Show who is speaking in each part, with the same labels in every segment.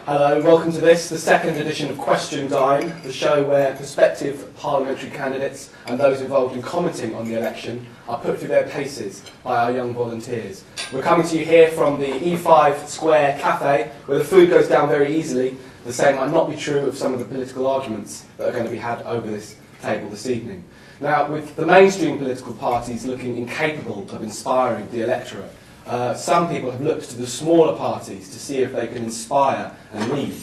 Speaker 1: Hello, welcome to this, the second edition of Question Dine, the show where prospective parliamentary candidates and those involved in commenting on the election are put through their paces by our young volunteers. We're coming to you here from the E5 Square Café, where the food goes down very easily. The same might not be true of some of the political arguments that are going to be had over this table this evening. Now, with the mainstream political parties looking incapable of inspiring the electorate, some people have looked to the smaller parties to see if they can inspire and lead.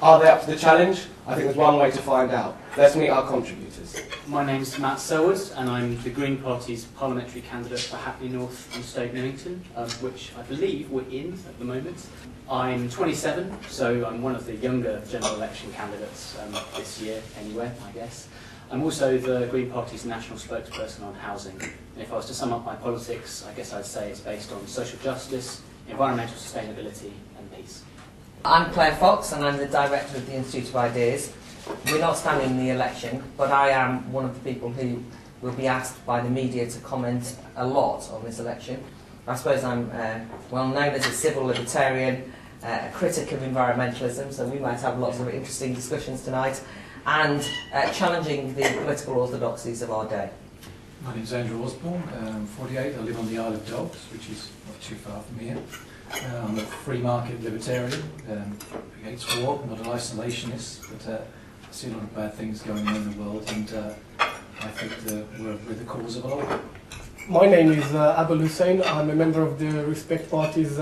Speaker 1: Are they up to the challenge? I think there's one way to find out. Let's meet our contributors.
Speaker 2: My name's Matt Selwood, and I'm the Green Party's parliamentary candidate for Hackney North and Stoke Newington, which I believe we're in at the moment. I'm 27, so I'm one of the younger general election candidates this year anyway, I guess. I'm also the Green Party's national spokesperson on housing. And if I was to sum up my politics, I guess I'd say it's based on social justice, environmental sustainability and peace.
Speaker 3: I'm Claire Fox and I'm the director of the Institute of Ideas. We're not standing in the election, but I am one of the people who will be asked by the media to comment a lot on this election. I suppose I'm well known as a civil libertarian, a critic of environmentalism, so we might have lots of interesting discussions tonight, and challenging the political orthodoxies of our day.
Speaker 4: My name is Andrew Osborne, I'm 48, I live on the Isle of Dogs, which is not too far from here. I'm a free market libertarian, against war, not an isolationist, but I see a lot of bad things going on in the world, and I think we're the cause of a lot of it.
Speaker 5: My name is Abul Hussain. I'm a member of the Respect Party's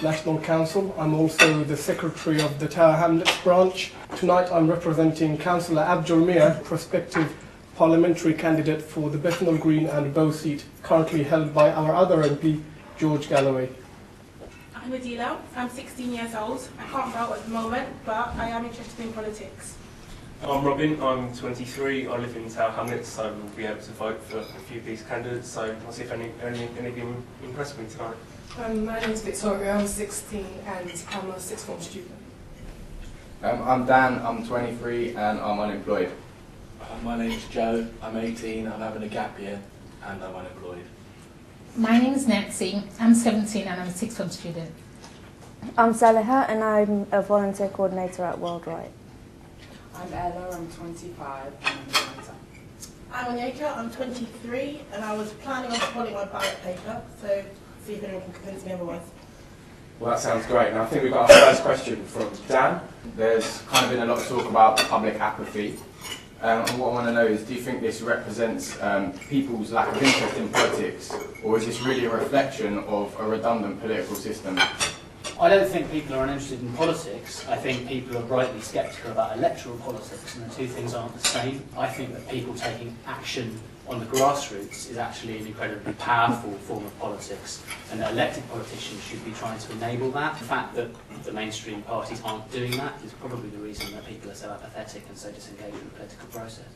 Speaker 5: National Council. I'm also the secretary of the Tower Hamlets branch. Tonight I'm representing Councillor Abdul Mir, prospective parliamentary candidate for the Bethnal Green and Bow seat, currently held by our other MP, George Galloway.
Speaker 6: I'm Adila. I'm 16 years old. I can't vote at the moment, but I am interested in politics.
Speaker 7: I'm Robin, I'm 23, I live in Tower Hamlets, so we'll be able to vote for a few of these candidates, so I'll see if any of them impress me tonight.
Speaker 8: My name is Victoria, I'm 16 and I'm a sixth form student.
Speaker 9: I'm Dan, I'm 23 and I'm unemployed.
Speaker 10: My name's Joe, I'm 18, I'm having a gap year and I'm unemployed.
Speaker 11: My name is Nancy, I'm 17 and I'm a sixth form student.
Speaker 12: I'm Saliha and I'm a volunteer coordinator at WORLDwrite.
Speaker 13: I'm Ella, I'm 25 and I'm a writer.
Speaker 6: I'm Onyeka, I'm 23 and I was planning on spoiling my ballot paper, so see if anyone can convince me otherwise.
Speaker 1: Well, that sounds great. Now I think we've got our first question from Dan.
Speaker 9: There's kind of been a lot of talk about public apathy. And what I want to know is, do you think this represents people's lack of interest in politics, or is this really a reflection of a redundant political system?
Speaker 2: I don't think people are uninterested in politics. I think people are rightly sceptical about electoral politics, and the two things aren't the same. I think that people taking action on the grassroots is actually an incredibly powerful form of politics, and elected politicians should be trying to enable that. The fact that the mainstream parties aren't doing that is probably the reason that people are so apathetic and so disengaged in the political process.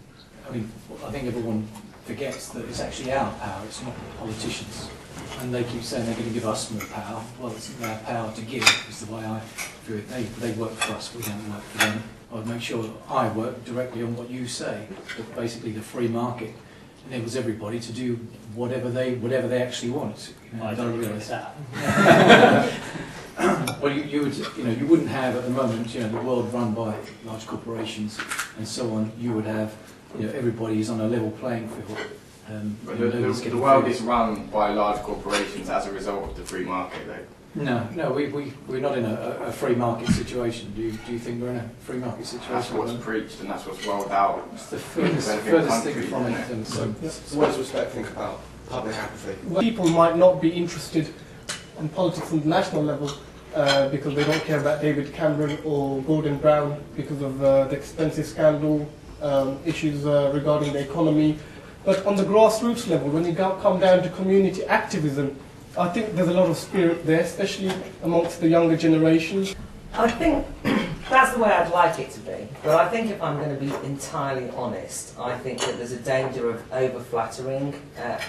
Speaker 4: I mean, I think everyone forgets that it's actually our power, it's not the politicians. And they keep saying they're going to give us more power. Well, it's their power to give, is the way I view it. They work for us, we don't work for them. I would make sure that I work directly on what you say, that basically the free market enables everybody to do whatever they actually want. You know,
Speaker 2: I don't agree with that.
Speaker 4: Well, you wouldn't have at the moment, the world run by large corporations and so on. You would have, everybody is on a level playing field.
Speaker 9: But the world is run by large corporations as a result of the free market, though.
Speaker 4: No, we're not in a free market situation. Do you think we're in a free market situation?
Speaker 9: That's what's preached and that's what's rolled out.
Speaker 4: It's the furthest thing from it. And so
Speaker 1: what does Respect think about public apathy?
Speaker 5: People might not be interested in politics on the national level because they don't care about David Cameron or Gordon Brown because of the expensive scandal, issues regarding the economy. But on the grassroots level, when you come down to community activism, I think there's a lot of spirit there, especially amongst the younger generations.
Speaker 3: I think that's the way I'd like it to be. But I think if I'm going to be entirely honest, I think that there's a danger of over-flattering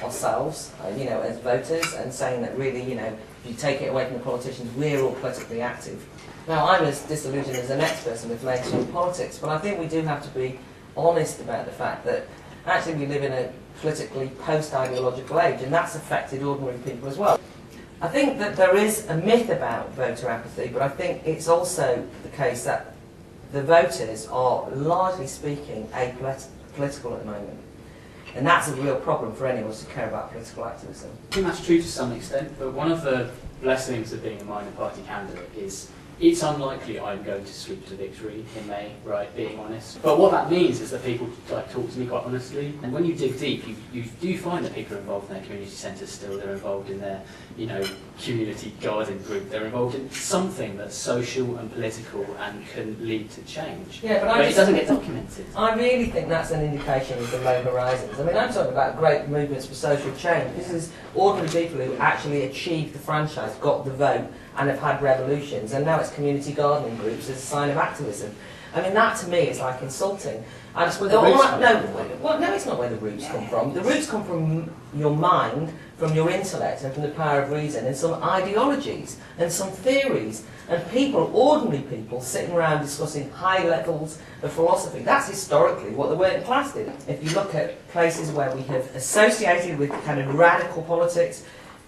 Speaker 3: ourselves, as voters, and saying that really, if you take it away from the politicians, we're all politically active. Now, I'm as disillusioned as the next person with mainstream politics, but I think we do have to be honest about the fact that actually we live in a politically post-ideological age, and that's affected ordinary people as well. I think that there is a myth about voter apathy, but I think it's also the case that the voters are, largely speaking, apolitical at the moment. And that's a real problem for anyone to care about political activism.
Speaker 2: I think that's true to some extent, but one of the blessings of being a minor party candidate is it's unlikely I'm going to sweep to victory in May, right, being honest. But what that means is that people talk to me quite honestly, and when you dig deep, you do find that people are involved in their community centres still, they're involved in their, community garden group, they're involved in something that's social and political and can lead to change.
Speaker 3: Yeah, but
Speaker 2: it doesn't get documented.
Speaker 3: I really think that's an indication of the low horizons. I mean, I'm talking about great movements for social change. This is ordinary people who actually achieved the franchise, got the vote, and have had revolutions, and now it's community gardening groups as a sign of activism. I mean, that to me is like insulting. And it's no, it's not where the roots come from. The roots come from your mind, from your intellect, and from the power of reason, and some ideologies, and some theories, and people, ordinary people, sitting around discussing high levels of philosophy. That's historically what the working class did. If you look at places where we have associated with kind of radical politics,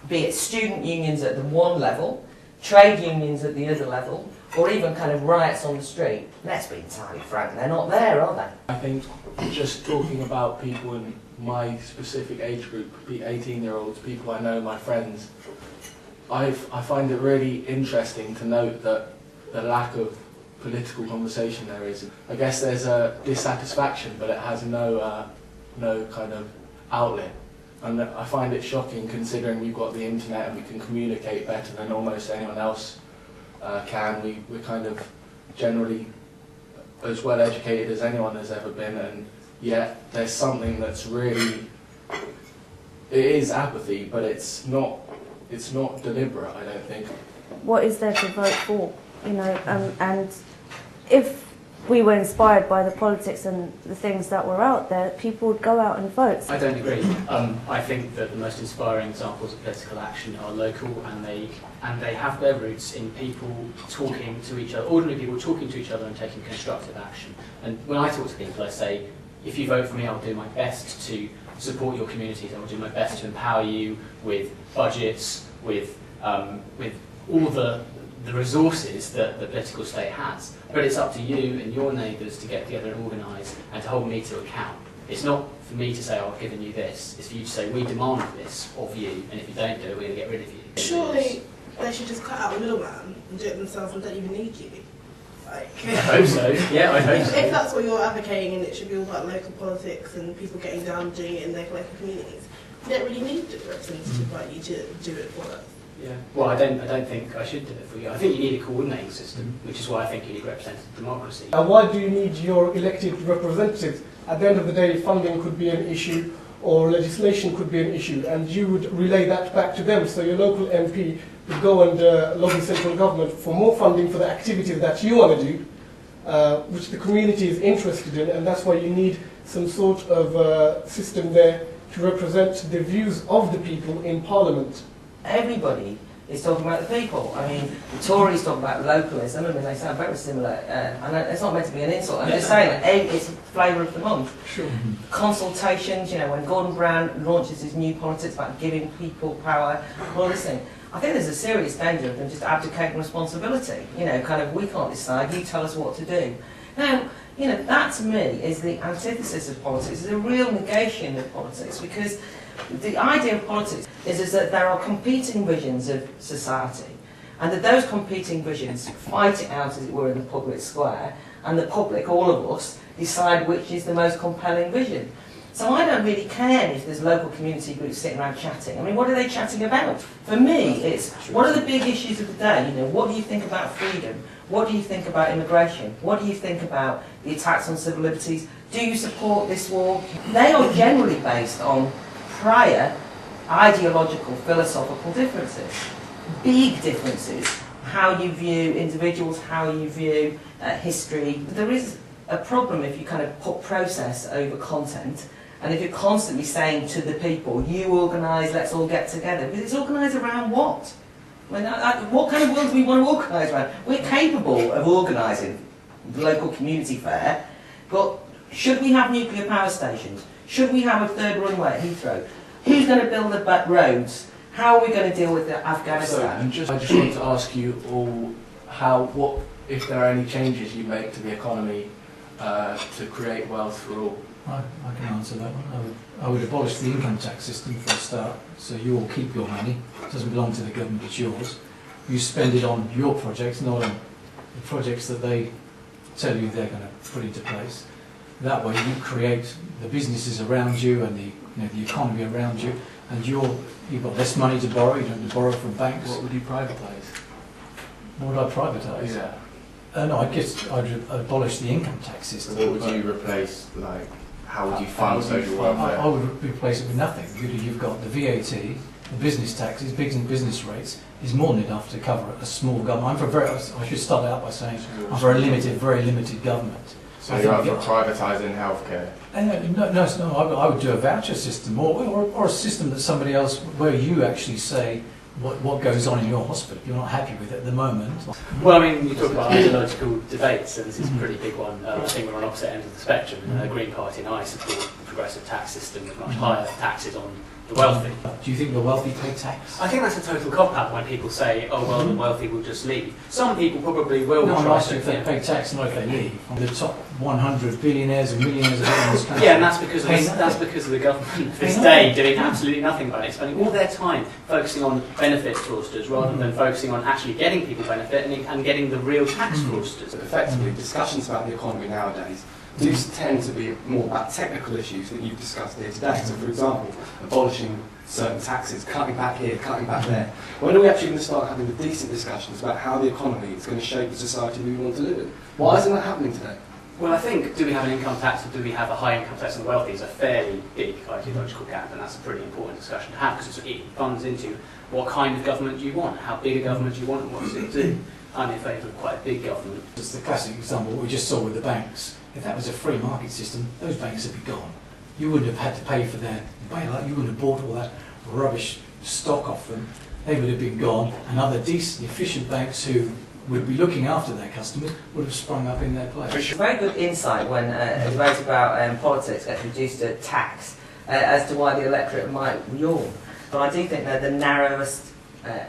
Speaker 3: be it student unions at the one level, trade unions at the other level, or even kind of riots on the street, let's be entirely frank, they're not there, are they?
Speaker 10: I think just talking about people in my specific age group, be 18-year-olds, people I know, my friends, I find it really interesting to note that the lack of political conversation there is. I guess there's a dissatisfaction, but it has no kind of outlet. And I find it shocking considering we've got the internet and we can communicate better than almost anyone else can. We're kind of generally as well educated as anyone has ever been, and yet there's something that's really, it is apathy, but it's not deliberate, I don't think.
Speaker 12: What is there to vote for? And if we were inspired by the politics and the things that were out there, people would go out and vote.
Speaker 2: I don't agree. I think that the most inspiring examples of political action are local, and they have their roots in people talking to each other, ordinary people talking to each other and taking constructive action. And when I talk to people, I say, if you vote for me, I'll do my best to support your communities. I will do my best to empower you with budgets, with all the resources that the political state has. But it's up to you and your neighbours to get together and organise and to hold me to account. It's not for me to say, oh, I've given you this. It's for you to say, we demand this of you, and if you don't do it, we're going to get rid of you.
Speaker 6: Surely they should just cut out the middleman and do it themselves and don't even need you.
Speaker 2: I hope so. Yeah, I hope so.
Speaker 6: If that's what you're advocating, and it should be all about local politics and people getting down and doing it in their local communities, you don't really need a representative like you to do it for us.
Speaker 2: Yeah. Well, I don't think I should do it for you. I think you need a coordinating system, which is why I think you need representative democracy.
Speaker 5: And why do you need your elected representatives? At the end of the day, funding could be an issue, or legislation could be an issue, and you would relay that back to them. So your local MP would go and lobby central government for more funding for the activities that you want to do, which the community is interested in, and that's why you need some sort of system there to represent the views of the people in Parliament.
Speaker 3: Everybody is talking about the people. I mean, the Tories talk about localism. I mean, they sound very similar, and it's not meant to be an insult. I'm just saying, it's a flavour of the month.
Speaker 5: Sure.
Speaker 3: Consultations, when Gordon Brown launches his new politics about giving people power, all this thing. I think there's a serious danger of them just abdicating responsibility. Kind of, we can't decide, you tell us what to do. Now, that to me is the antithesis of politics. It's a real negation of politics, because the idea of politics is that there are competing visions of society, and that those competing visions fight it out, as it were, in the public square, and the public, all of us, decide which is the most compelling vision. So I don't really care if there's local community groups sitting around chatting. I mean, what are they chatting about? For me, it's what are the big issues of the day? What do you think about freedom? What do you think about immigration? What do you think about the attacks on civil liberties? Do you support this war? They are generally based on prior ideological, philosophical differences. Big differences. How you view individuals, how you view history. There is a problem if you kind of put process over content, and if you're constantly saying to the people, you organise, let's all get together. But it's organised around what? I mean, what kind of world do we want to organise around? We're capable of organising the local community fair, but should we have nuclear power stations? Should we have a third runway at Heathrow? Who's going to build the roads? How are we going to deal with
Speaker 10: So,
Speaker 3: Afghanistan?
Speaker 10: I just wanted to ask you all what if there are any changes you make to the economy to create wealth for all.
Speaker 4: I can answer that one. I would abolish the income tax system for a start, so you all keep your money. It doesn't belong to the government, it's yours. You spend it on your projects, not on the projects that they tell you they're going to put into place. That way you create the businesses around you and the economy around you, and you've got less money to borrow, you don't have to borrow from banks.
Speaker 10: What would you privatise?
Speaker 4: What would I privatise?
Speaker 10: Yeah.
Speaker 4: No, I'd abolish the income tax system.
Speaker 9: So what would you replace, like, how would you fund social welfare?
Speaker 4: I would replace it with nothing. You've got the VAT, the business taxes, business rates is more than enough to cover a small government. I should start out by saying I'm for a very limited government.
Speaker 9: So you're up for privatising healthcare?
Speaker 4: No, I would do a voucher system or a system that somebody else, where you actually say what goes on in your hospital. You're not happy with it at the moment.
Speaker 2: Well, I mean, you talk about ideological debates, and this is a pretty big one. I think we're on opposite ends of the spectrum. The Green Party and I support a progressive tax system with much higher taxes on the wealthy.
Speaker 4: Do you think the wealthy pay tax?
Speaker 2: I think that's a total cop-out when people say, oh, well, the wealthy will just leave. Some people probably will.
Speaker 4: No, I'm asking if they pay tax, not if they leave. The top 100 billionaires and millionaires of this country.
Speaker 2: Yeah, and that's because of the government this day doing absolutely nothing about it, spending all their time focusing on benefit fraudsters rather than focusing on actually getting people benefit and getting the real tax fraudsters.
Speaker 1: Effectively, discussions about the economy nowadays do tend to be more about technical issues that you've discussed here today. So, for example, abolishing certain taxes, cutting back here, cutting back there. When are we actually going to start having the decent discussions about how the economy is going to shape the society we want to live in? Why isn't that happening today?
Speaker 2: Well, I think, do we have an income tax or do we have a high income tax on the wealthy is a fairly big ideological gap, and that's a pretty important discussion to have because it funds into what kind of government do you want, how big a government do you want, and what does it do. I'm in favour of quite a big government.
Speaker 4: It's the classic example what we just saw with the banks. If that was a free market system, those banks would be gone. You wouldn't have had to pay for their bailout, you wouldn't have bought all that rubbish stock off them. They would have been gone, and other decent, efficient banks who would be looking after their customers would have sprung up in their place.
Speaker 3: Very good insight when a debate about politics gets reduced to tax as to why the electorate might yawn. But I do think they're the narrowest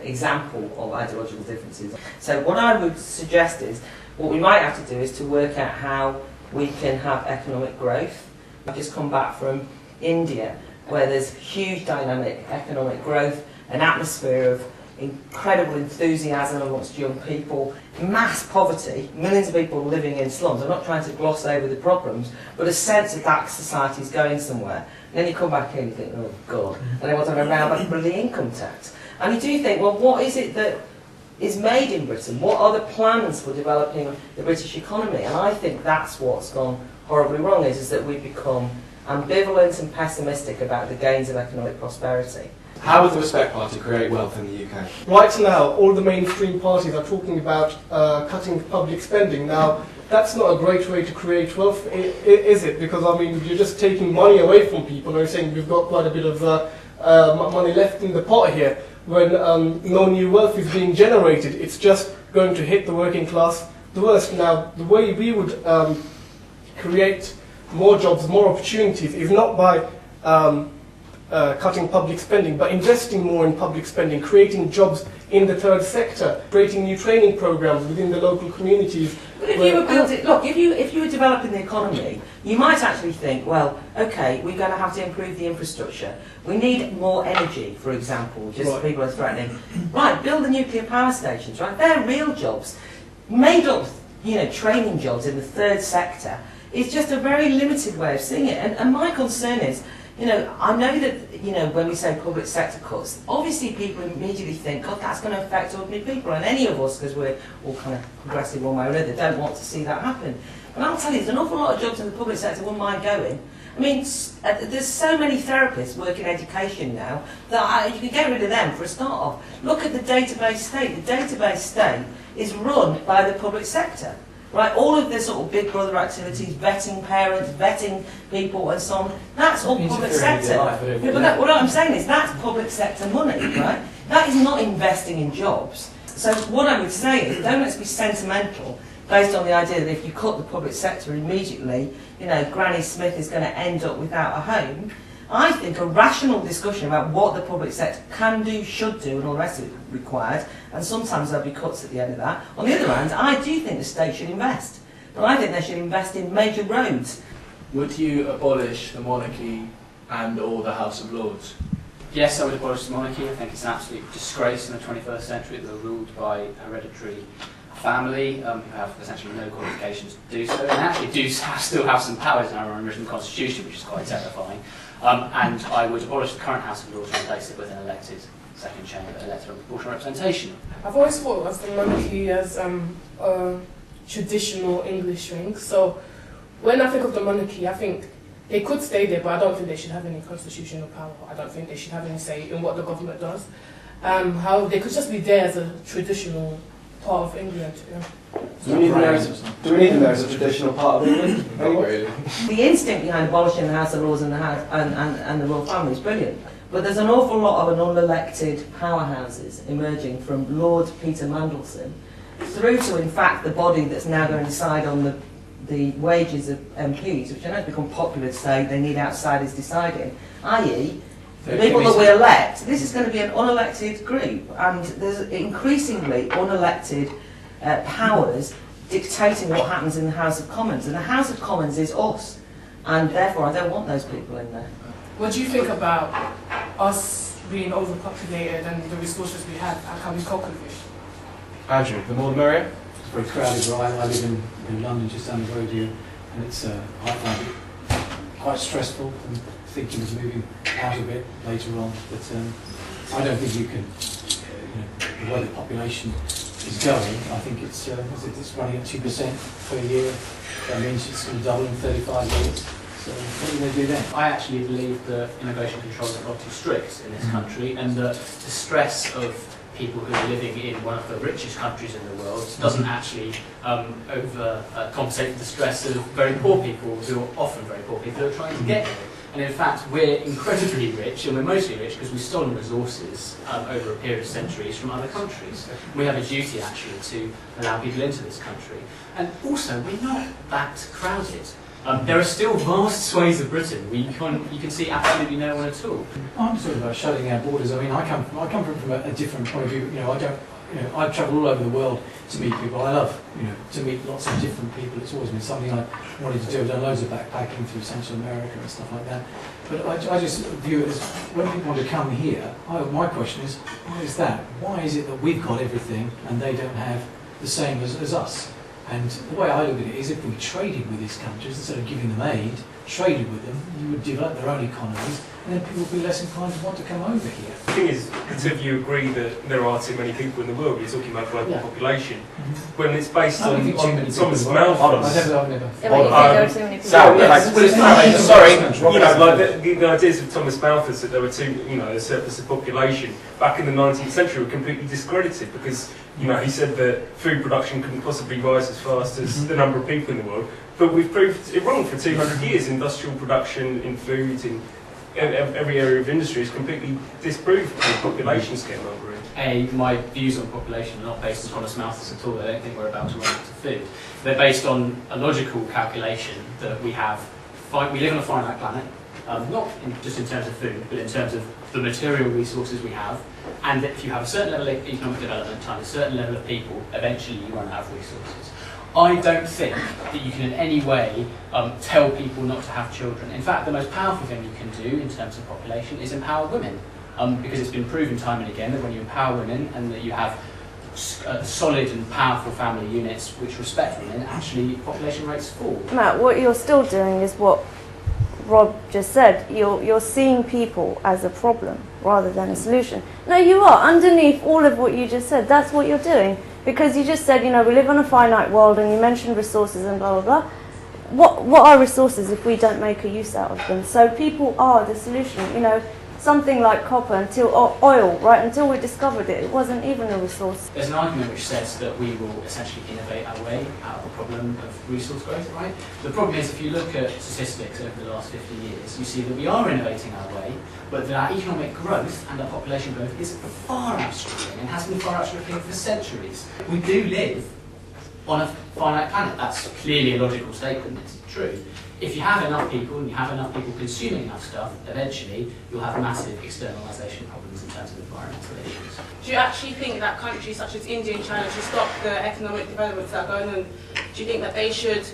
Speaker 3: example of ideological differences. So what I would suggest is, what we might have to do is to work out how we can have economic growth. I've just come back from India, where there's huge dynamic economic growth, an atmosphere of incredible enthusiasm amongst young people, mass poverty, millions of people living in slums. I'm not trying to gloss over the problems, but a sense that society is going somewhere. And then you come back here and you think, oh God, and then what's on around back with the income tax. And you do think, well, what is it that is made in Britain? What are the plans for developing the British economy? And I think that's what's gone horribly wrong, is that we've become ambivalent and pessimistic about the gains of economic prosperity.
Speaker 1: How would the Respect Party create wealth in the UK?
Speaker 5: Right now, all the mainstream parties are talking about cutting public spending. Now, that's not a great way to create wealth, is it? Because, I mean, you're just taking money away from people. You're saying we've got quite a bit of money left in the pot here. When no new wealth is being generated, it's just going to hit the working class the worst. Now, the way we would create more jobs, more opportunities, is not by cutting public spending, but investing more in public spending, creating jobs in the third sector, creating new training programs within the local communities.
Speaker 3: But if you were building, look, if you were developing the economy, you might actually think, well, okay, we're going to have to improve the infrastructure. We need more energy, for example, just
Speaker 5: right.
Speaker 3: People are threatening. Right, build the nuclear power stations, right? They're real jobs. Made up, training jobs in the third sector is just a very limited way of seeing it. And my concern is, I know that, when we say public sector cuts, obviously people immediately think, God, that's going to affect ordinary people. And any of us, because we're all kind of progressive one way or another, don't want to see that happen. But I'll tell you, there's an awful lot of jobs in the public sector wouldn't mind going. I mean, there's so many therapists work in education now that you can get rid of them for a start off. Look at the database state. The database state is run by the public sector. Right, all of this sort of Big Brother activities, vetting parents, vetting people and so on, that's all public sector. But what I'm saying is that's public sector money, right? That is not investing in jobs. So what I would say is, don't let's be sentimental based on the idea that if you cut the public sector immediately, Granny Smith is going to end up without a home. I think a rational discussion about what the public sector can do, should do, and all the rest of it required, and sometimes there'll be cuts at the end of that. On the other hand, I do think the state should invest, but I think they should invest in major roads.
Speaker 10: Would you abolish the monarchy and or the House of Lords?
Speaker 2: Yes, I would abolish the monarchy. I think it's an absolute disgrace in the 21st century that we're ruled by a hereditary family who have essentially no qualifications to do so, and actually still have some powers in our unwritten constitution, which is quite terrifying. And I would abolish the current House of Lords and replace it with an elected second chamber, elected proportional representation.
Speaker 8: I've always thought of the monarchy as a traditional English thing. So when I think of the monarchy, I think they could stay there, but I don't think they should have any constitutional power. I don't think they should have any say in what the government does. How they could just be there as a traditional part of England. Yeah.
Speaker 1: Do we need them there as a traditional part of England?
Speaker 9: Not really.
Speaker 3: The instinct behind abolishing the House of Lords and the royal family is brilliant. But there's an awful lot of unelected powerhouses emerging from Lord Peter Mandelson through to, in fact, the body that's now going to decide on the wages of MPs, which I know has become popular to say they need outsiders deciding, i.e. the people that we elect. This is going to be an unelected group, and there's increasingly unelected powers dictating what happens in the House of Commons, and the House of Commons is us, and therefore I don't want those people in there.
Speaker 8: What do you think about us being overpopulated and the resources we have, and can we cope with it?
Speaker 1: Andrew, the more the merrier?
Speaker 4: It's very crowded where I live in London, just down the road here, and it's I find it quite stressful and thinking of moving out of it later on. But I don't think you can, the way the population is going, I think it's running at 2% per year. That means it's going to double in 35 years. So what are they going to do then?
Speaker 2: I actually believe that immigration controls are far too strict in this country, and that the stress of people who are living in one of the richest countries in the world doesn't actually compensate for the stress of very poor people who are often very poor people who are trying to get here. And in fact, we're incredibly rich, and we're mostly rich because we've stolen resources over a period of centuries from other countries. We have a duty, actually, to allow people into this country. And also, we're not that crowded. There are still vast swathes of Britain where you can see absolutely no one at all.
Speaker 4: I'm talking about shutting our borders. I mean, I come from a different point of view. I travel all over the world to meet people. I love, to meet lots of different people. It's always been something I wanted to do. I've done loads of backpacking through Central America and stuff like that. But I just view it as, when people want to come here, my question is, why is that? Why is it that we've got everything and they don't have the same as us? And the way I look at it is, if we traded with these countries, instead of giving them aid, traded with them, you would develop their own economies, and then people would be less inclined to want to come over here.
Speaker 7: The thing is, if you agree that there are too many people in the world, you're talking about global population, when it's based on Thomas Malthus. Sorry, the ideas of Thomas Malthus that there were a surplus of population back in the 19th century were completely discredited because he said that food production couldn't possibly rise as fast as the number of people in the world. But we've proved it wrong for 200 years. Industrial production in food, in every area of industry is completely disproved the population scaremongering.
Speaker 2: My views on population are not based on Thomas Malthus at all. I don't think we're about to run out of food. They're based on a logical calculation that we live on a finite planet, not just in terms of food, but in terms of the material resources we have, and that if you have a certain level of economic development times a certain level of people, eventually you run out of resources. I don't think that you can in any way tell people not to have children. In fact, the most powerful thing you can do in terms of population is empower women, because it's been proven time and again that when you empower women and that you have solid and powerful family units which respect women, actually population rates fall.
Speaker 12: Matt, what you're still doing is what Rob just said. You're seeing people as a problem rather than a solution. No, you are. Underneath all of what you just said, that's what you're doing. Because you just said, we live on a finite world, and you mentioned resources and blah, blah, blah. What are resources if we don't make a use out of them? So people are the solution. Something like copper or oil, right? Until we discovered it, it wasn't even a resource.
Speaker 2: There's an argument which says that we will essentially innovate our way out of the problem of resource growth, right? The problem is, if you look at statistics over the last 50 years, you see that we are innovating our way, but that our economic growth and our population growth is far outstripping and has been far outstripping for centuries. We do live on a finite planet. That's clearly a logical statement, it's true. if you have enough people and you have enough people consuming enough stuff, eventually you'll have massive externalisation problems in terms of environmental issues.
Speaker 8: Do you actually think that countries such as India and China should stop the economic developments that are going on? Do you think that they should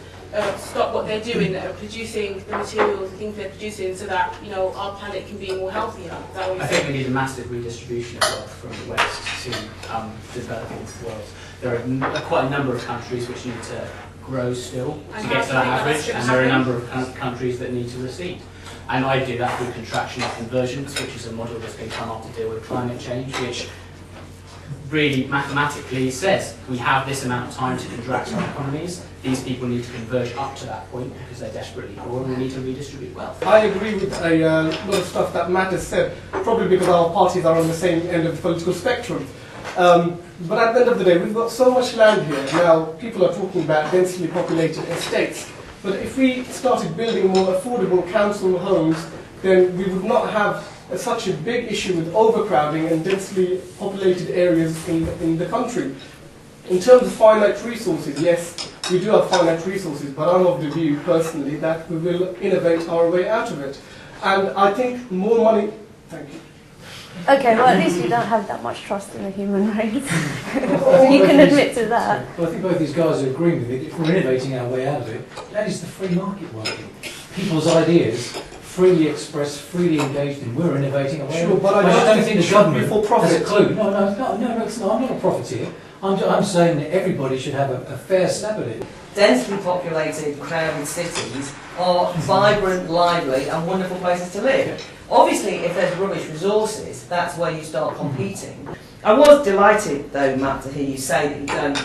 Speaker 8: stop what they're doing, producing the materials, the things they're producing, so that our planet can be more healthier? Is that what you're
Speaker 2: I
Speaker 8: saying?
Speaker 2: think we need a massive redistribution of wealth from the West to the developing world. There are quite a number of countries which need to grow still to get to that average, and there are a number of countries that need to recede. And I do that through contraction of convergence, which is a model that's been come up to deal with climate change, which really mathematically says we have this amount of time to contract our economies. These people need to converge up to that point because they're desperately poor, and we need to redistribute wealth.
Speaker 5: I agree with a lot of stuff that Matt has said, probably because our parties are on the same end of the political spectrum. But at the end of the day, we've got so much land here. Now, people are talking about densely populated estates. But if we started building more affordable council homes, then we would not have such a big issue with overcrowding and densely populated areas in the country. In terms of finite resources, yes, we do have finite resources, but I'm of the view, personally, that we will innovate our way out of it. And I think more money... Thank you.
Speaker 12: Okay, well at least you don't have that much trust in the human race. You can admit to that.
Speaker 4: Well, I think both these guys are agreeing with it. If we're innovating our way out of it, that is the free market working. People's ideas, freely expressed, freely engaged in, we're innovating our way out of it.
Speaker 5: But I don't think
Speaker 4: the government
Speaker 5: for profit.
Speaker 4: has a clue. No, it's not. I'm not a profiteer. I'm saying that everybody should have a fair stab at it.
Speaker 3: Densely populated, crowded cities are vibrant, lively and wonderful places to live. Obviously, if there's rubbish resources, that's where you start competing. I was delighted, though, Matt, to hear you say that you don't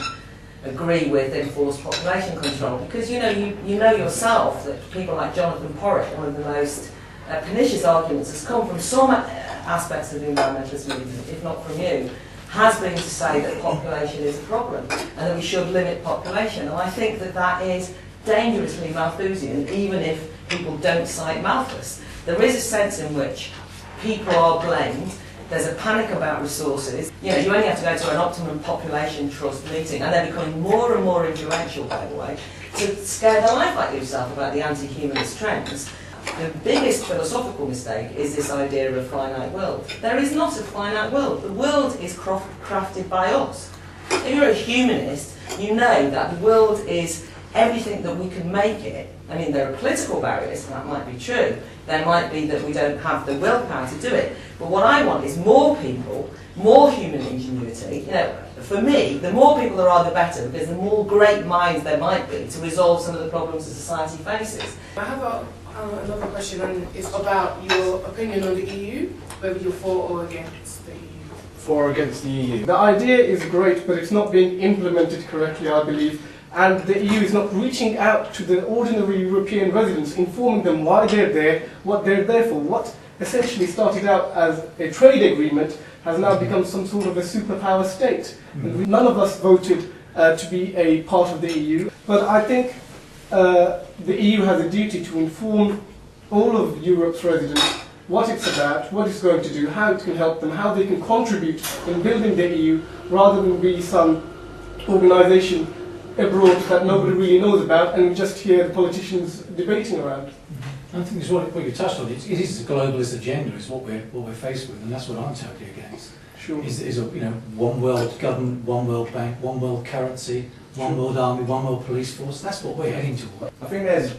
Speaker 3: agree with enforced population control, because you know yourself that people like Jonathan Porritt, one of the most pernicious arguments has come from some aspects of the environmentalist movement, if not from you, has been to say that population is a problem and that we should limit population. And I think that that is dangerously Malthusian, even if people don't cite Malthus. There is a sense in which people are blamed. There's a panic about resources. You only have to go to an optimum population trust meeting, and they're becoming more and more influential, by the way, to scare the life out of yourself about the anti-humanist trends. The biggest philosophical mistake is this idea of a finite world. There is not a finite world. The world is crafted by us. If you're a humanist, you know that the world is everything that we can make it. I mean, there are political barriers, and that might be true. There might be that we don't have the willpower to do it. But what I want is more people, more human ingenuity. For me, the more people there are, the better, because the more great minds there might be to resolve some of the problems that society faces.
Speaker 8: I have another question, and it's about your opinion on the EU, whether you're for or against the EU.
Speaker 5: For or against the EU. The idea is great, but it's not being implemented correctly, I believe. And the EU is not reaching out to the ordinary European residents, informing them why they're there, what they're there for. What essentially started out as a trade agreement has now become some sort of a superpower state. And none of us voted to be a part of the EU, but I think the EU has a duty to inform all of Europe's residents what it's about, what it's going to do, how it can help them, how they can contribute in building the EU, rather than be some organisation abroad that nobody really knows about and just hear the politicians debating around.
Speaker 4: I think it's what you touched on. It is the globalist agenda is what we're faced with, and that's what I'm totally against.
Speaker 5: Sure.
Speaker 4: Is one world government, one world bank, one world currency, one world army, one world police force. That's what we're heading towards.
Speaker 9: I think there's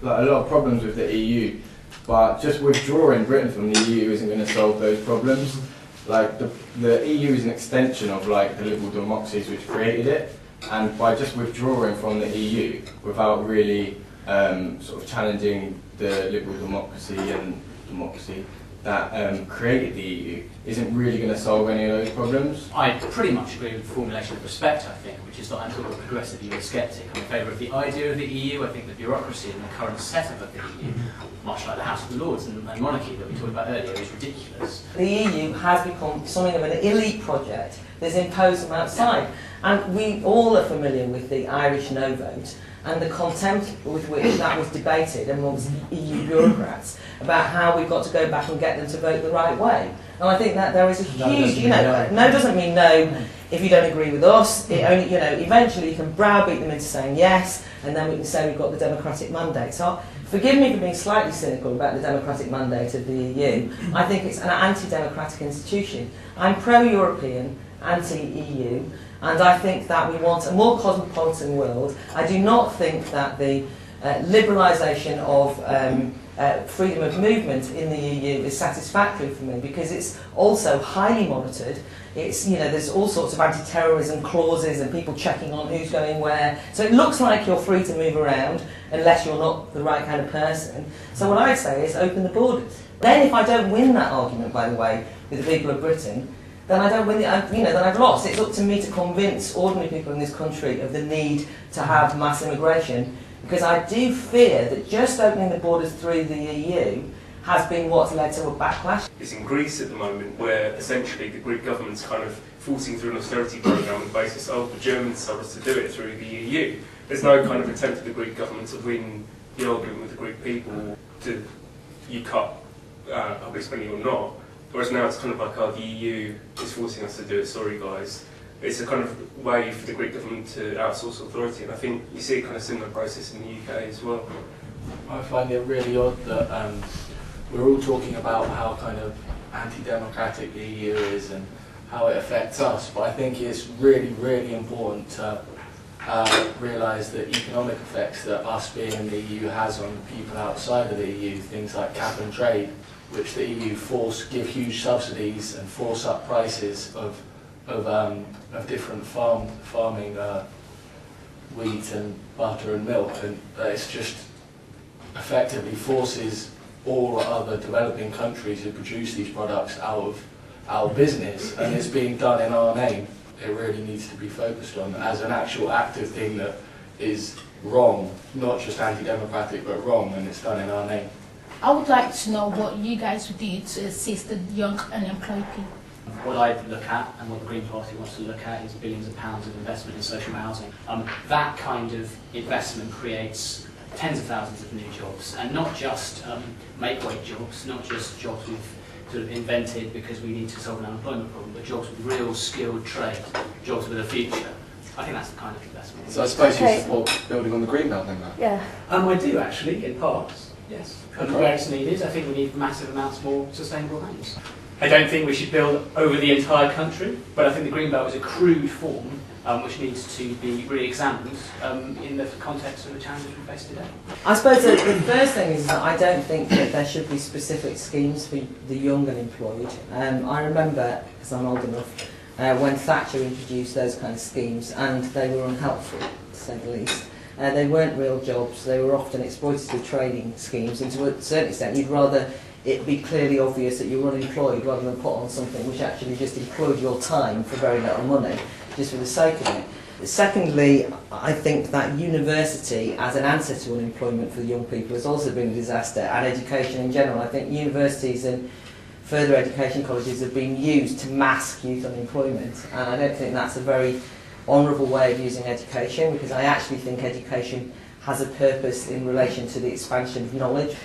Speaker 9: a lot of problems with the EU, but just withdrawing Britain from the EU isn't going to solve those problems. Like the EU is an extension of the liberal democracies which created it. And by just withdrawing from the EU without really sort of challenging the liberal democracy and democracy that created the EU isn't really going to solve any of those problems.
Speaker 2: I pretty much agree with the formulation of respect, I think, which is that I'm sort of a progressive Eurosceptic. I'm in favour of the idea of the EU. I think the bureaucracy and the current setup of the EU, much like the House of Lords and monarchy that we talked about earlier, is ridiculous.
Speaker 3: The EU has become something of an elite project that's imposed from outside. And we all are familiar with the Irish no vote and the contempt with which that was debated amongst EU bureaucrats about how we've got to go back and get them to vote the right way. And I think that there is a huge, no doesn't mean no if you don't agree with us, it only, you know, eventually you can browbeat them into saying yes, and then we can say we've got the democratic mandate. So forgive me for being slightly cynical about the democratic mandate of the EU. I think it's an anti-democratic institution. I'm pro-European, anti-EU, and I think that we want a more cosmopolitan world. I do not think that the liberalisation of freedom of movement in the EU is satisfactory for me, because it's also highly monitored. It's, you know, there's all sorts of anti-terrorism clauses and people checking on who's going where. So it looks like you're free to move around unless you're not the right kind of person. So what I'd say is open the borders. Then if I don't win that argument, by the way, with the people of Britain, then I don't win it, you know, then I've lost. It's up to me to convince ordinary people in this country of the need to have mass immigration, because I do fear that just opening the borders through the EU has been what's led to a backlash.
Speaker 7: It's in Greece at the moment where essentially the Greek government's kind of forcing through an austerity programme on the basis of the Germans told us to do it through the EU. There's no kind of attempt of the Greek government to win the argument with the Greek people to you cut public spending or not. Whereas now it's kind of like, oh, the EU is forcing us to do it, sorry guys. It's a kind of way for the Greek government to outsource authority, and I think you see a kind of similar process in the UK as well.
Speaker 10: I find it really odd that we're all talking about how kind of anti-democratic the EU is and how it affects us, but I think it's really, really important to realise the economic effects that us being in the EU has on people outside of the EU, things like cap and trade, which the EU give huge subsidies and force up prices of different farming wheat and butter and milk, and it's just effectively forces all other developing countries who produce these products out of business, and it's being done in our name. It really needs to be focused on as an actual active thing that is wrong, not just anti-democratic but wrong, and it's done in our name.
Speaker 11: I would like to know what you guys would do to assist the young unemployed people.
Speaker 2: What I look at, and what the Green Party wants to look at, is billions of pounds of investment in social housing. That kind of investment creates tens of thousands of new jobs, and not just make-weight jobs, not just jobs we've sort of invented because we need to solve an unemployment problem, but jobs with real skilled trade, jobs with a future. I think that's the kind of investment.
Speaker 1: So I suppose you support building on the green belt then, Matt?
Speaker 12: Yeah.
Speaker 2: I do actually, in parts, yes. And where it's needed, I think we need massive amounts more sustainable homes. I don't think we should build over the entire country, but I think the green belt is a crude form which needs to be re-examined in the context of the challenges we face today.
Speaker 3: I suppose the first thing is that I don't think that there should be specific schemes for the young unemployed. I remember, because I'm old enough, when Thatcher introduced those kind of schemes, and they were unhelpful, to say the least. They weren't real jobs, they were often exploitative trading schemes, and to a certain extent you'd rather it be clearly obvious that you're unemployed rather than put on something which actually just employed your time for very little money, just for the sake of it. Secondly, I think that university as an answer to unemployment for the young people has also been a disaster, and education in general. I think universities and further education colleges have been used to mask youth unemployment, and I don't think that's a very honourable way of using education, because I actually think education has a purpose in relation to the expansion of knowledge.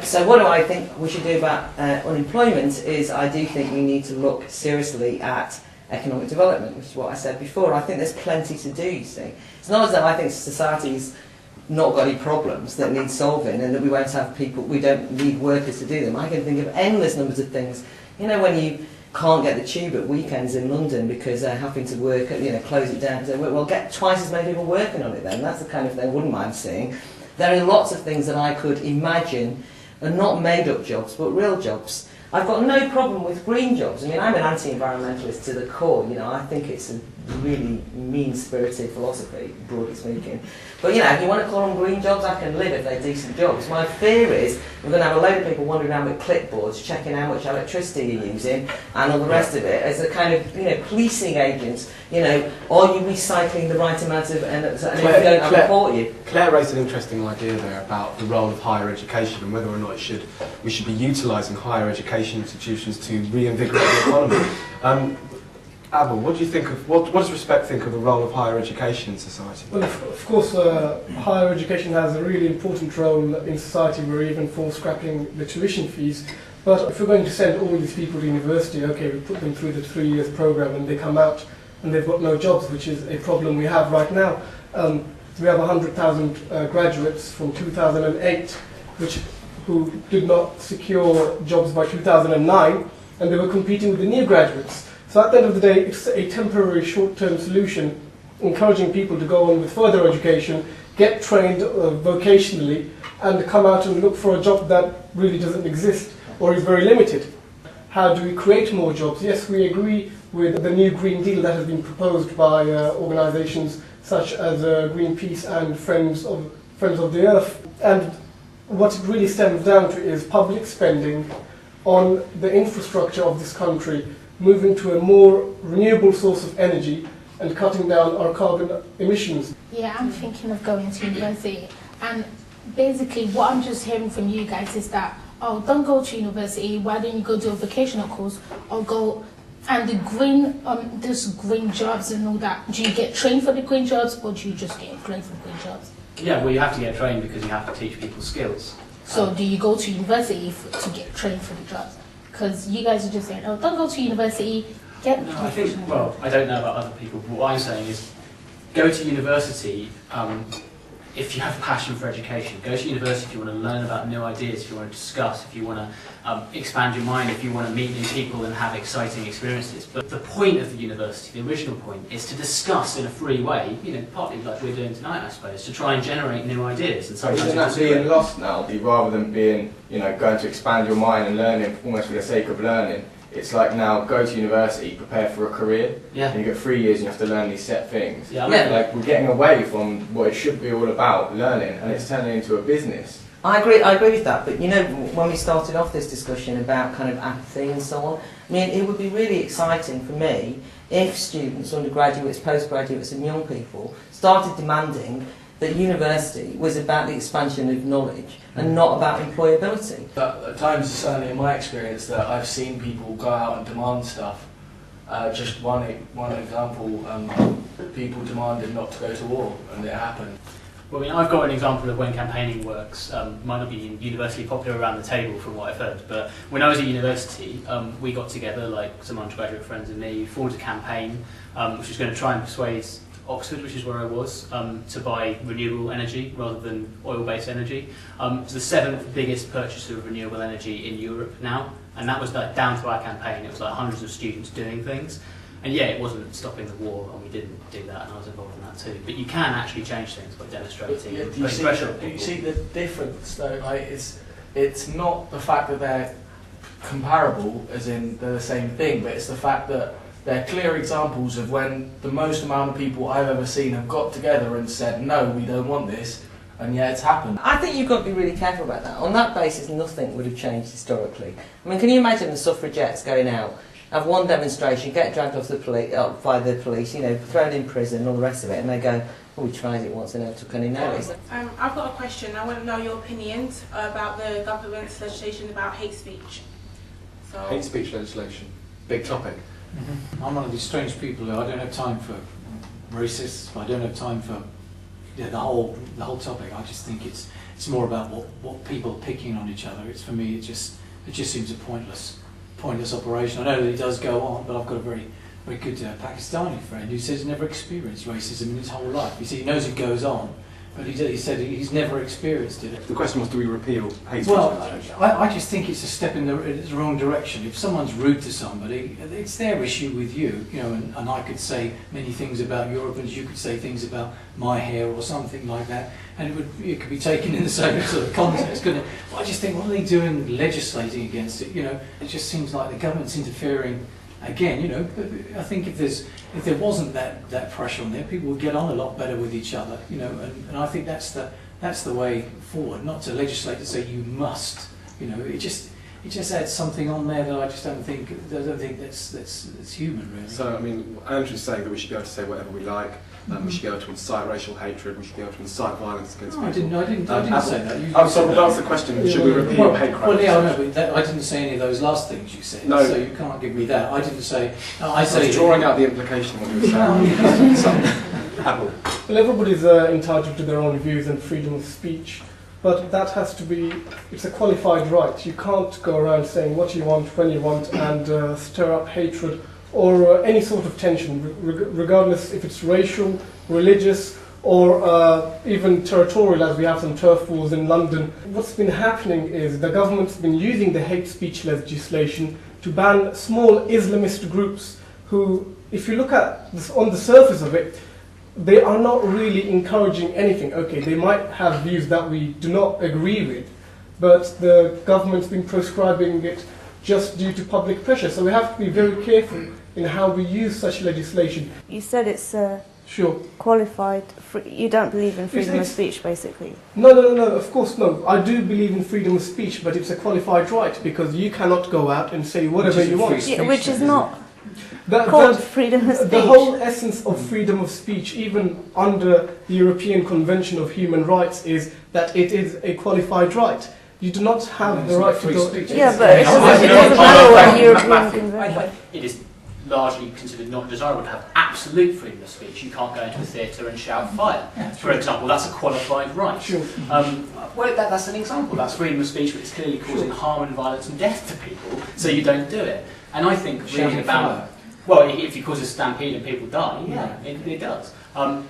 Speaker 3: So what do I think we should do about unemployment is I do think we need to look seriously at economic development, which is what I said before. I think there's plenty to do, you see. It's not as though I think society's not got any problems that need solving and that we won't have people, we don't need workers to do them. I can think of endless numbers of things. You know, when you can't get the tube at weekends in London because they're having to work, close it down. So, well, get twice as many people working on it then. That's the kind of thing I wouldn't mind seeing. There are lots of things that I could imagine are not made-up jobs, but real jobs. I've got no problem with green jobs. I mean, I'm an anti-environmentalist to the core. I think it's a really mean-spirited philosophy, broadly speaking. But, if you want to call them green jobs, I can live if they're decent jobs. My fear is we're going to have a load of people wandering around with clipboards, checking how much electricity you're using, and all the rest of it, as a kind of, policing agents. Are you recycling the right amount of, and if you don't, I'll report you.
Speaker 1: Claire raised an interesting idea there about the role of higher education and whether or not we should be utilising higher education institutions to reinvigorate the economy. Abel, what do you think of what does Respect think of the role of higher education in society?
Speaker 5: Well, of course, higher education has a really important role in society. We're even for scrapping the tuition fees. But if we're going to send all these people to university, okay, we put them through the 3 years program and they come out and they've got no jobs, which is a problem we have right now. We have 100,000 graduates from 2008 who did not secure jobs by 2009, and they were competing with the new graduates. So at the end of the day, it's a temporary short-term solution, encouraging people to go on with further education, get trained vocationally, and come out and look for a job that really doesn't exist or is very limited. How do we create more jobs? Yes, we agree with the new Green Deal that has been proposed by organisations such as Greenpeace and Friends of the Earth. And what it really stems down to is public spending on the infrastructure of this country, moving to a more renewable source of energy and cutting down our carbon emissions.
Speaker 11: Yeah, I'm thinking of going to university, and basically what I'm just hearing from you guys is that, oh, don't go to university, why don't you go do a vocational course, or go, and the green, there's green jobs and all that. Do you get trained for the green jobs, or do you just get trained for the green jobs?
Speaker 2: Yeah, well, you have to get trained because you have to teach people skills.
Speaker 11: So do you go to university to get trained for the jobs? Because you guys are just saying, oh, don't go to university, get...
Speaker 2: No, I think, well, I don't know about other people, but what I'm saying is go to university if you have a passion for education. Go to university if you want to learn about new ideas, if you want to discuss, if you want to expand your mind, if you want to meet new people and have exciting experiences. But the point of the university, the original point, is to discuss in a free way, you know, partly like we're doing tonight, I suppose, to try and generate new ideas. And sometimes
Speaker 9: isn't that being lost now? Rather than being, you know, going to expand your mind and learning almost for the sake of learning, it's like now go to university, prepare for a career,
Speaker 2: yeah.
Speaker 9: and you get 3 years and you have to learn these set things.
Speaker 2: Yeah,
Speaker 9: like we're getting away from what it should be all about, learning, and it's turning into a business.
Speaker 3: I agree with that, but you know, when we started off this discussion about kind of apathy and so on, I mean, it would be really exciting for me if students, undergraduates, postgraduates and young people started demanding that university was about the expansion of knowledge and not about employability.
Speaker 10: But at times, certainly in my experience, that I've seen people go out and demand stuff. Just one example, people demanded not to go to war, and it happened.
Speaker 2: Well, I mean, I've got an example of when campaigning works. Might not be universally popular around the table from what I've heard, but when I was at university, we got together, like some undergraduate friends and me, formed a campaign which was going to try and persuade Oxford, which is where I was, to buy renewable energy rather than oil-based energy. It's the 7th biggest purchaser of renewable energy in Europe now, and that was like down to our campaign. It was like hundreds of students doing things. And yeah, it wasn't stopping the war, and we didn't do that, and I was involved in that too. But you can actually change things by demonstrating and putting pressure on people.
Speaker 10: Do you see the difference though? Like, it's not the fact that they're comparable, as in they're the same thing, but it's the fact that they're clear examples of when the most amount of people I've ever seen have got together and said, no, we don't want this, and yet it's happened.
Speaker 3: I think you've got to be really careful about that. On that basis, nothing would have changed historically. I mean, can you imagine the suffragettes going out, have one demonstration, get dragged off by the police, you know, thrown in prison, all the rest of it, and they go, oh, we tried it once and never took any notice.
Speaker 14: I've got a question. I want to know your opinions about the government's legislation about hate speech. So
Speaker 1: hate speech legislation, big topic.
Speaker 4: Mm-hmm. I'm one of these strange people who I don't have time for racists. I don't have time for the whole topic. I just think it's more about what people are picking on each other. It's, for me, it just seems a pointless operation. I know that it does go on, but I've got a very good Pakistani friend who says he's never experienced racism in his whole life. He said he knows it goes on, but he said he's never experienced it.
Speaker 1: The question was, do we repeal hate speech?
Speaker 4: Well, I just think it's a step in the wrong direction. If someone's rude to somebody, it's their issue with you, you know, and I could say many things about Europe, and you could say things about my hair or something like that, and it could be taken in the same sort of context, couldn't it? But I just think, what are they doing legislating against it? You know, it just seems like the government's interfering again. You know, I think if there wasn't that pressure on there, people would get on a lot better with each other. You know, and I think that's the way forward. Not to legislate to say you must. You know, it just adds something on there that I just don't think that's human, really.
Speaker 1: So I mean, Andrew's saying that we should be able to say whatever we like. We should be able to incite racial hatred. We should be able to incite violence against people.
Speaker 4: I didn't say that.
Speaker 1: I'm sorry, that's the question. Should we repeal hate crimes?
Speaker 4: Well, yeah, I know, but I didn't say any of those last things you said.
Speaker 1: No.
Speaker 4: So you can't give me that. I didn't say.
Speaker 1: I was drawing out the implication of what you were saying.
Speaker 5: Well, everybody's entitled to their own views and freedom of speech, but that has to be, it's a qualified right. You can't go around saying what you want, when you want, and stir up hatred or any sort of tension, regardless if it's racial, religious, or even territorial, as we have some turf wars in London. What's been happening is the government's been using the hate speech legislation to ban small Islamist groups who, if you look at this on the surface of it, they are not really encouraging anything. Okay, they might have views that we do not agree with, but the government's been prescribing it just due to public pressure. So we have to be very careful in how we use such legislation.
Speaker 12: You said it's
Speaker 5: sure.
Speaker 12: Qualified. You don't believe in freedom of speech, basically.
Speaker 5: No, of course no. I do believe in freedom of speech, but it's a qualified right, because you cannot go out and say whatever you want.
Speaker 12: Yeah, which is not called freedom of speech.
Speaker 5: The whole essence of freedom of speech, even under the European Convention of Human Rights, is that it is a qualified right. You do not have the right to go...
Speaker 12: Yeah, but it doesn't matter what the European Convention...
Speaker 2: It is largely considered not desirable to have absolute freedom of speech. You can't go into a theatre and shout fire, for example. That's a qualified right.
Speaker 5: Sure.
Speaker 2: Well, that's an example. That's freedom of speech, but it's clearly causing harm and violence and death to people, so you don't do it. And I think really about... Well, if you cause a stampede and people die, yeah, it does.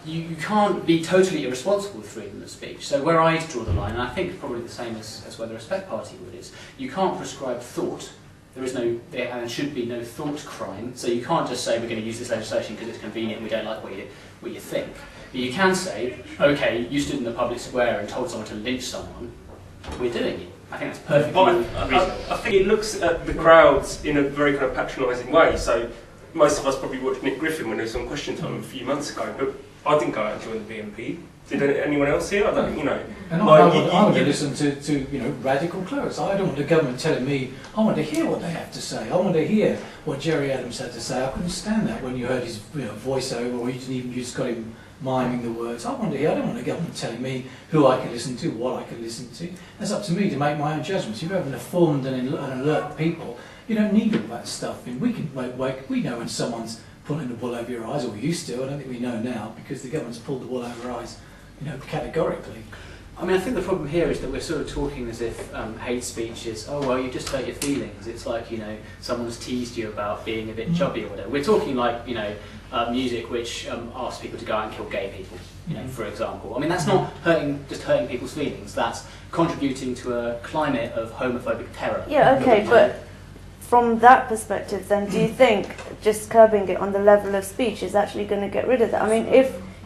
Speaker 2: You can't be totally irresponsible with freedom of speech. So where I draw the line, and I think probably the same as where the Respect Party would, is you can't prescribe thought. There is no, and should be no thought crime. So you can't just say we're going to use this legislation because it's convenient and we don't like what you think. But you can say, okay, you stood in the public square and told someone to lynch someone. We're doing it. I think that's perfectly reasonable.
Speaker 7: I think it looks at the crowds in a very kind of patronising way. So most of us probably watched Nick Griffin when there was some question time a few months ago, but I didn't go out and join the BNP. Did anyone else here? I don't, you know.
Speaker 4: And I would listen to radical clerics. I don't want the government telling me. I want to hear what they have to say. I want to hear what Jerry Adams had to say. I couldn't stand that when you heard his voiceover, or you just got him miming the words. I want to hear. I don't want the government telling me who I can listen to, what I can listen to. That's up to me to make my own judgments. If you have an informed and alert people, you don't need all that stuff. And we know when someone's pulling the wool over your eyes, or we used to. I don't think we know now, because the government's pulled the wool over our eyes, categorically.
Speaker 2: I mean, I think the problem here is that we're sort of talking as if hate speech is, oh, well, you just hurt your feelings. It's like, someone's teased you about being a bit chubby or whatever. We're talking like, music which asks people to go out and kill gay people, for example. I mean, that's not just hurting people's feelings. That's contributing to a climate of homophobic terror.
Speaker 12: Yeah, okay, but from that perspective, then, do you think just curbing it on the level of speech is actually going to get rid of that? I mean,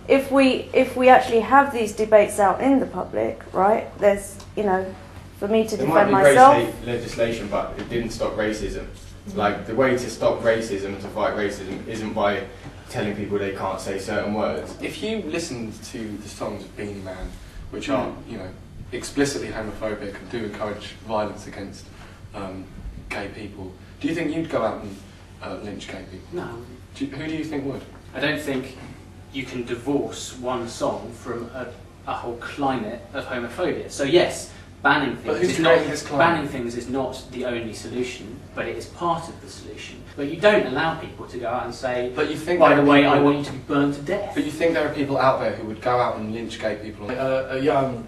Speaker 12: if we actually have these debates out in the public, right? There's, for me to defend myself.
Speaker 9: It might be race hate legislation, but it didn't stop racism. Like, the way to stop racism, to fight racism, isn't by telling people they can't say certain words. If you listened to the songs of Beanie Man, which are, explicitly homophobic and do encourage violence against gay people, do you think you'd go out and lynch gay people?
Speaker 2: No.
Speaker 9: Who do you think would?
Speaker 2: I don't think you can divorce one song from a whole climate of homophobia. So yes, banning things is not the only solution, but it is part of the solution. But you don't allow people to go out and say, by the way, I want you to be burned to death.
Speaker 9: But you think there are people out there who would go out and lynch gay people?
Speaker 10: A young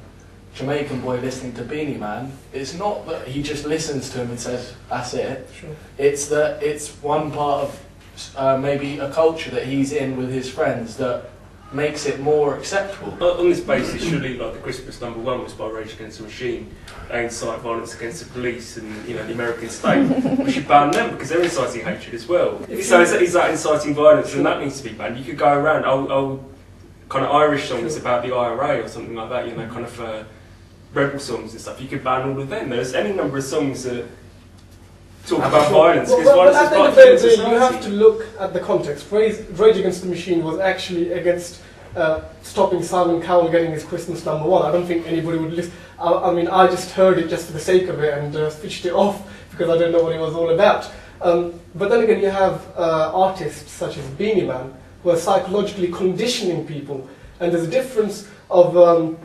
Speaker 10: Jamaican boy listening to Beanie Man, it's not that he just listens to him and says, that's it.
Speaker 5: Sure.
Speaker 10: It's that it's one part of maybe a culture that he's in with his friends that makes it more acceptable.
Speaker 7: On this basis, surely like the Christmas #1 was by Rage Against the Machine, they incite violence against the police and the American state. We should ban them because they're inciting hatred as well. So is that inciting violence, and that needs to be banned? You could go around kind of Irish songs about the IRA or something like that, kind of rebel songs and stuff. You could ban all of them. There's any number of songs that talk about violence, because violence is part of human society.
Speaker 5: You have to look at the context. Rage Against the Machine was actually against stopping Simon Cowell getting his Christmas #1. I don't think anybody would listen. I mean, I just heard it just for the sake of it and switched it off because I don't know what it was all about. But then again, you have artists such as Beanie Man who are psychologically conditioning people, and there's a difference of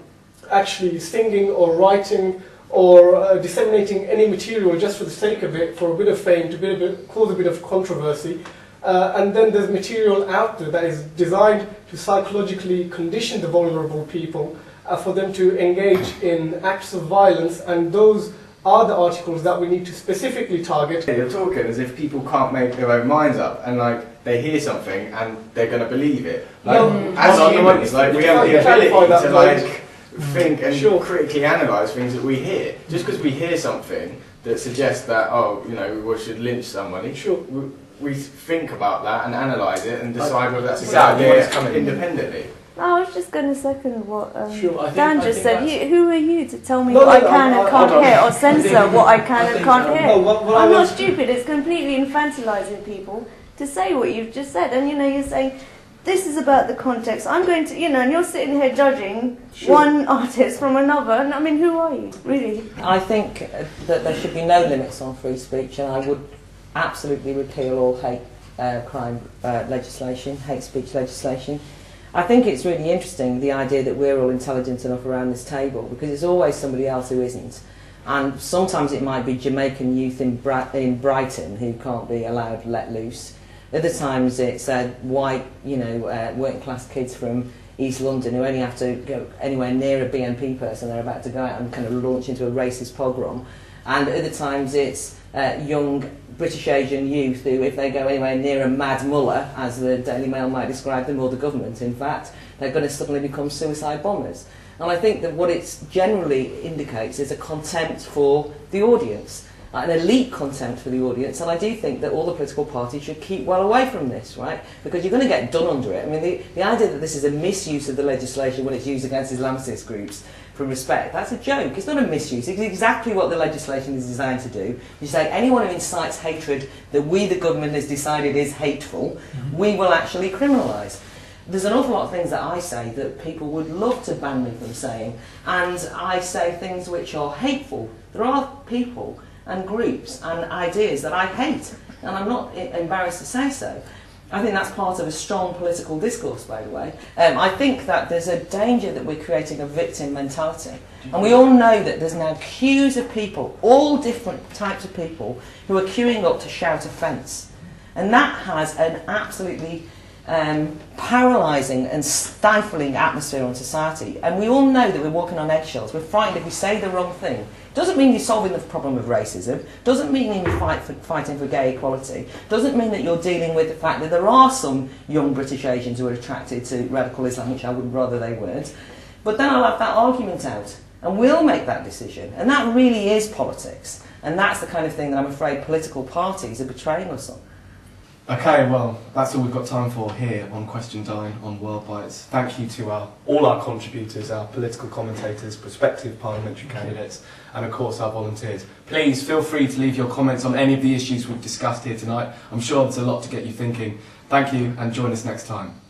Speaker 5: actually singing or writing or disseminating any material just for the sake of it, for a bit of fame, to cause a bit of controversy. And then there's material out there that is designed to psychologically condition the vulnerable people for them to engage in acts of violence, and those are the articles that we need to specifically target.
Speaker 9: You're talking as if people can't make their own minds up, and like they hear something and they're going to believe it. Like, as humans, like we have the ability to like think and critically analyse things that we hear. Just because we hear something that suggests that, oh, you know, we should lynch somebody, we think about that and analyse it and decide whether that's a good idea independently.
Speaker 12: I was just going to second what
Speaker 4: I
Speaker 12: Dan just said. Who are you to tell me what I can and can't hear, or censor what I can and can't hear? I'm not stupid. It's completely infantilising people to say what you've just said. And, you know, you're saying, this is about the context. I'm going to, you know, and you're sitting here judging one artist from another. And, I mean, who are you, really?
Speaker 3: I think that there should be no limits on free speech, and I would absolutely repeal all hate crime legislation, hate speech legislation. I think it's really interesting, the idea that we're all intelligent enough around this table, because it's always somebody else who isn't. And sometimes it might be Jamaican youth in Brighton who can't be allowed let loose. Other times it's white, you know, working class kids from East London who only have to go anywhere near a BNP person. They're about to go out and kind of launch into a racist pogrom. And other times it's young British Asian youth who, if they go anywhere near a mad mullah, as the Daily Mail might describe them, or the government in fact, they're going to suddenly become suicide bombers. And I think that what it generally indicates is a contempt for the audience, an elite contempt for the audience, and I do think that all the political parties should keep well away from this, right? Because you're going to get done under it. I mean, the idea that this is a misuse of the legislation when it's used against Islamicist groups from respect, that's a joke. It's not a misuse. It's exactly what the legislation is designed to do. You say anyone who incites hatred that we, the government, has decided is hateful, we will actually criminalise. There's an awful lot of things that I say that people would love to ban me from saying, and I say things which are hateful. There are people and groups and ideas that I hate, and I'm not embarrassed to say so. I think that's part of a strong political discourse, by the way. I think that there's a danger that we're creating a victim mentality. And we all know that there's now queues of people, all different types of people, who are queuing up to shout offence. And that has an absolutely paralysing and stifling atmosphere on society. And we all know that we're walking on eggshells. We're frightened if we say the wrong thing. Doesn't mean you're solving the problem of racism, doesn't mean you're fighting for gay equality, doesn't mean that you're dealing with the fact that there are some young British Asians who are attracted to radical Islam, which I would rather they weren't. But then I'll have that argument out, and we'll make that decision. And that really is politics. And that's the kind of thing that I'm afraid political parties are betraying us on.
Speaker 1: Okay, well, that's all we've got time for here on Question Dine on WORLDbytes. Thank you to all our contributors, our political commentators, prospective parliamentary candidates, and of course our volunteers. Please feel free to leave your comments on any of the issues we've discussed here tonight. I'm sure there's a lot to get you thinking. Thank you, and join us next time.